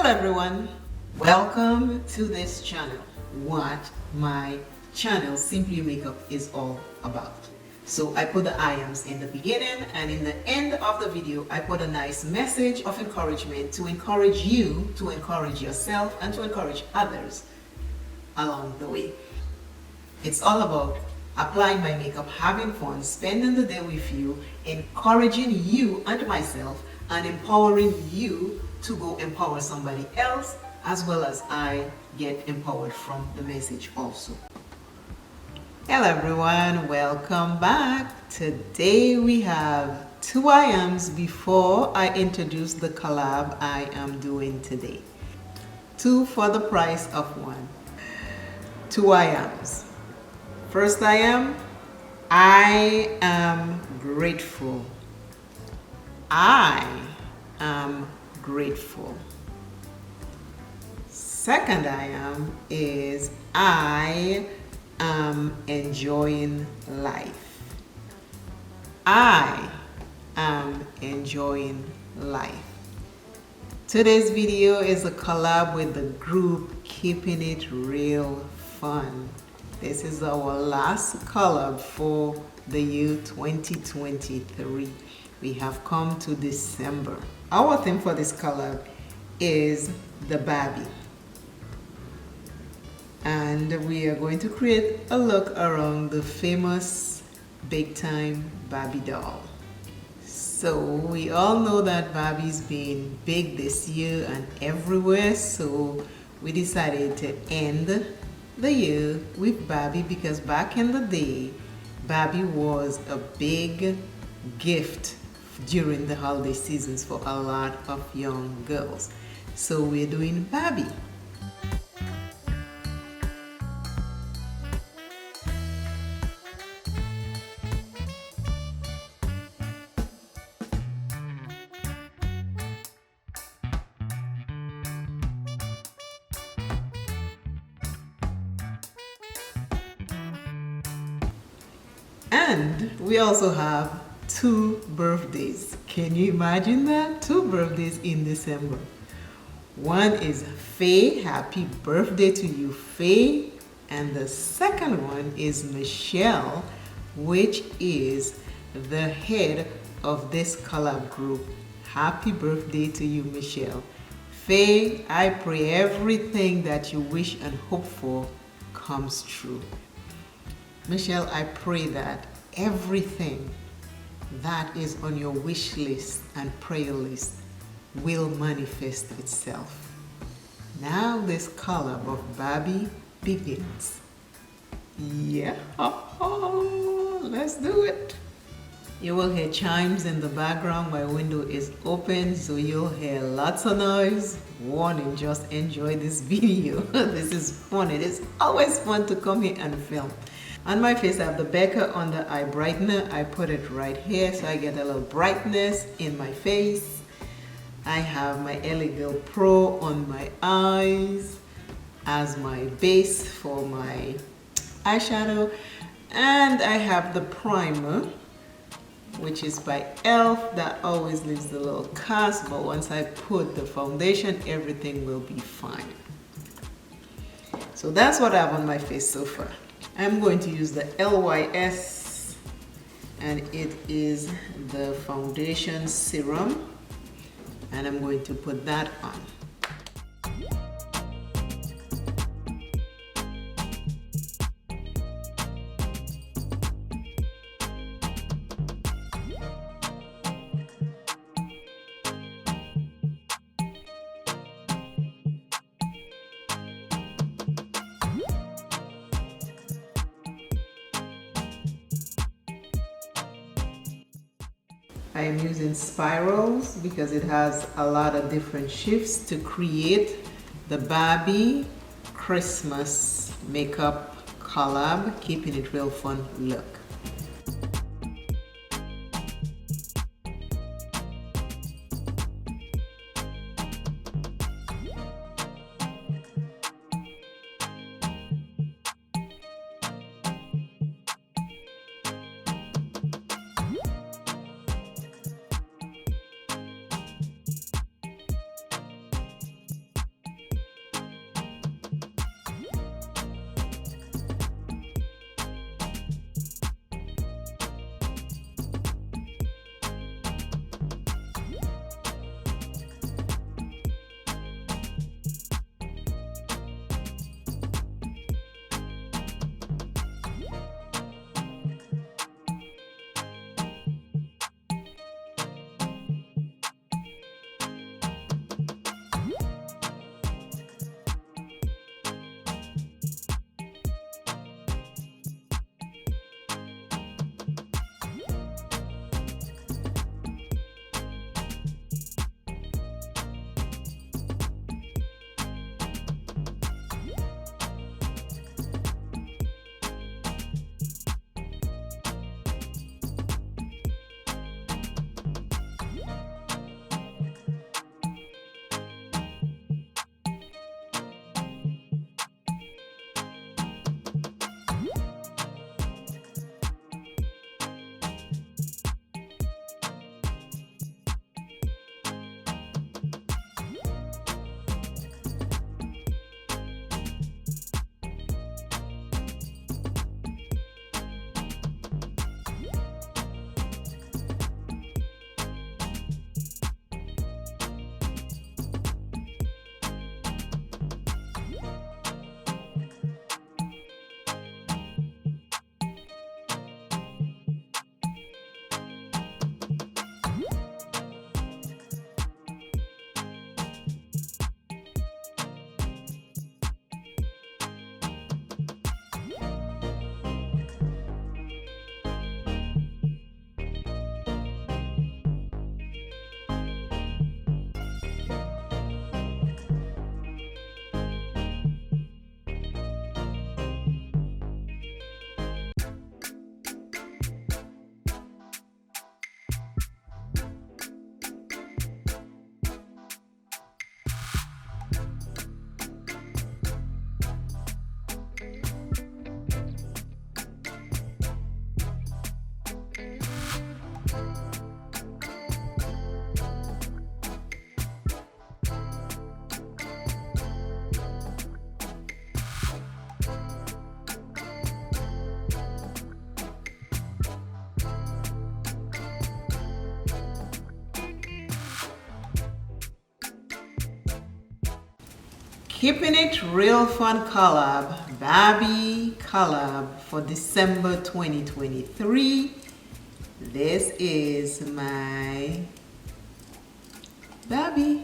Hello everyone, welcome to this channel, what my channel Simply Makeup is all about. So I put the I ams in the beginning, and in the end of the video I put a nice message of encouragement to encourage you, to encourage yourself, and to encourage others along the way. It's all about applying my makeup, having fun, spending the day with you, encouraging you and myself, and empowering you to go empower somebody else, as well as I get empowered from the message also. Hello everyone, welcome back. Today we have 2 I ams before I introduce the collab I am doing today. 2 for the price of 1. 2 I ams. First I am grateful. I am grateful. Second I am is I am enjoying life. I am enjoying life. Today's video is a collab with the group Keeping It Real Fun. This is our last collab for the year 2023. We have come to December. Our theme for this collab is the Barbie. And we are going to create a look around the famous big time Barbie doll. So we all know that Barbie's been big this year and everywhere, so we decided to end the year with Barbie because back in the day, Barbie was a big gift during the holiday seasons for a lot of young girls. So we're doing Barbie. And we also have 2 birthdays. Can you imagine that? 2 birthdays in December. One is Faye. Happy birthday to you, Faye. And the second one is Michelle, which is the head of this collab group. Happy birthday to you, Michelle. Faye, I pray everything that you wish and hope for comes true. Michelle, I pray that everything that is on your wish list and prayer list will manifest itself. Now this collab of Barbie begins. Yeah, let's do it. You will hear chimes in the background. My window is open, so you'll hear lots of noise. Warning, just enjoy this video. This is fun. It is always fun to come here and film. On my face, I have the Becca Under Eye Brightener. I put it right here so I get a little brightness in my face. I have my LA Girl Pro on my eyes as my base for my eyeshadow. And I have the primer, which is by e.l.f. that always leaves a little cast, but once I put the foundation, everything will be fine. So that's what I have on my face so far. I'm going to use the LYS, and it is the foundation serum, and I'm going to put that on. I am using spirals because it has a lot of different shifts to create the Barbie Christmas makeup collab, Keeping It Real Fun look. Keeping it real fun collab, Barbie collab for December 2023. This is my Barbie.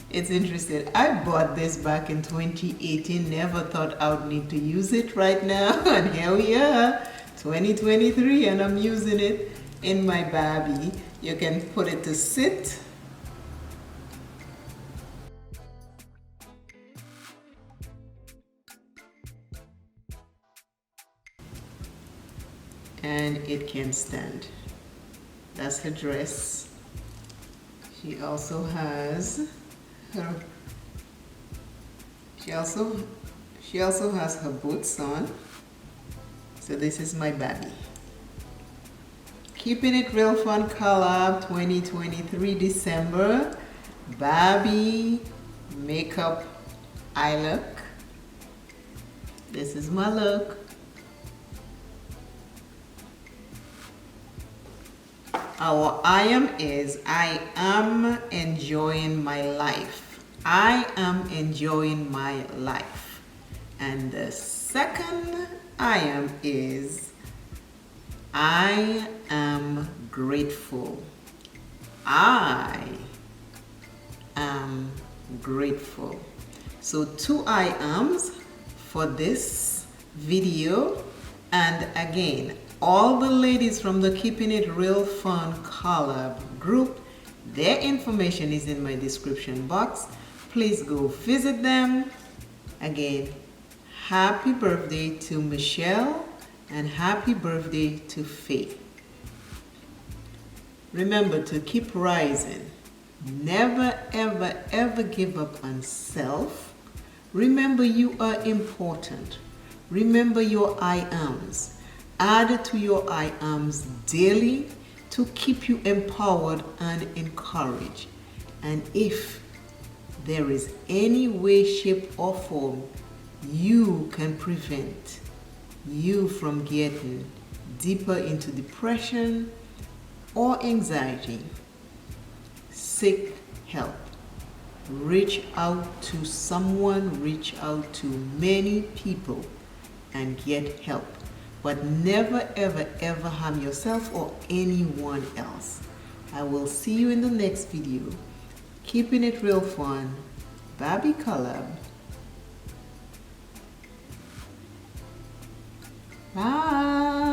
It's interesting. I bought this back in 2018. Never thought I would need to use it right now. And here we are, 2023, and I'm using it in my Barbie. You can put it to sit. And it can stand. That's her dress. She also has her she also has her boots on. So this is my Barbie. Keeping it real fun collab 2023 December Barbie makeup eye look. This is my look. Our I am is I am enjoying my life. I am enjoying my life. And the second I am is I am grateful. I am grateful. So 2 I ams for this video. And again, all the ladies from the Keeping It Real Fun collab group, their information is in my description box. Please go visit them. Again, happy birthday to Michelle and happy birthday to Faye. Remember to keep rising. Never, ever, ever give up on self. Remember you are important. Remember your I ams. Add to your I ams daily to keep you empowered and encouraged. And if there is any way, shape, or form you can prevent you from getting deeper into depression or anxiety, seek help. Reach out to someone, reach out to many people and get help. But never, ever, ever harm yourself or anyone else. I will see you in the next video. Keeping it real fun. Barbie collab. Bye.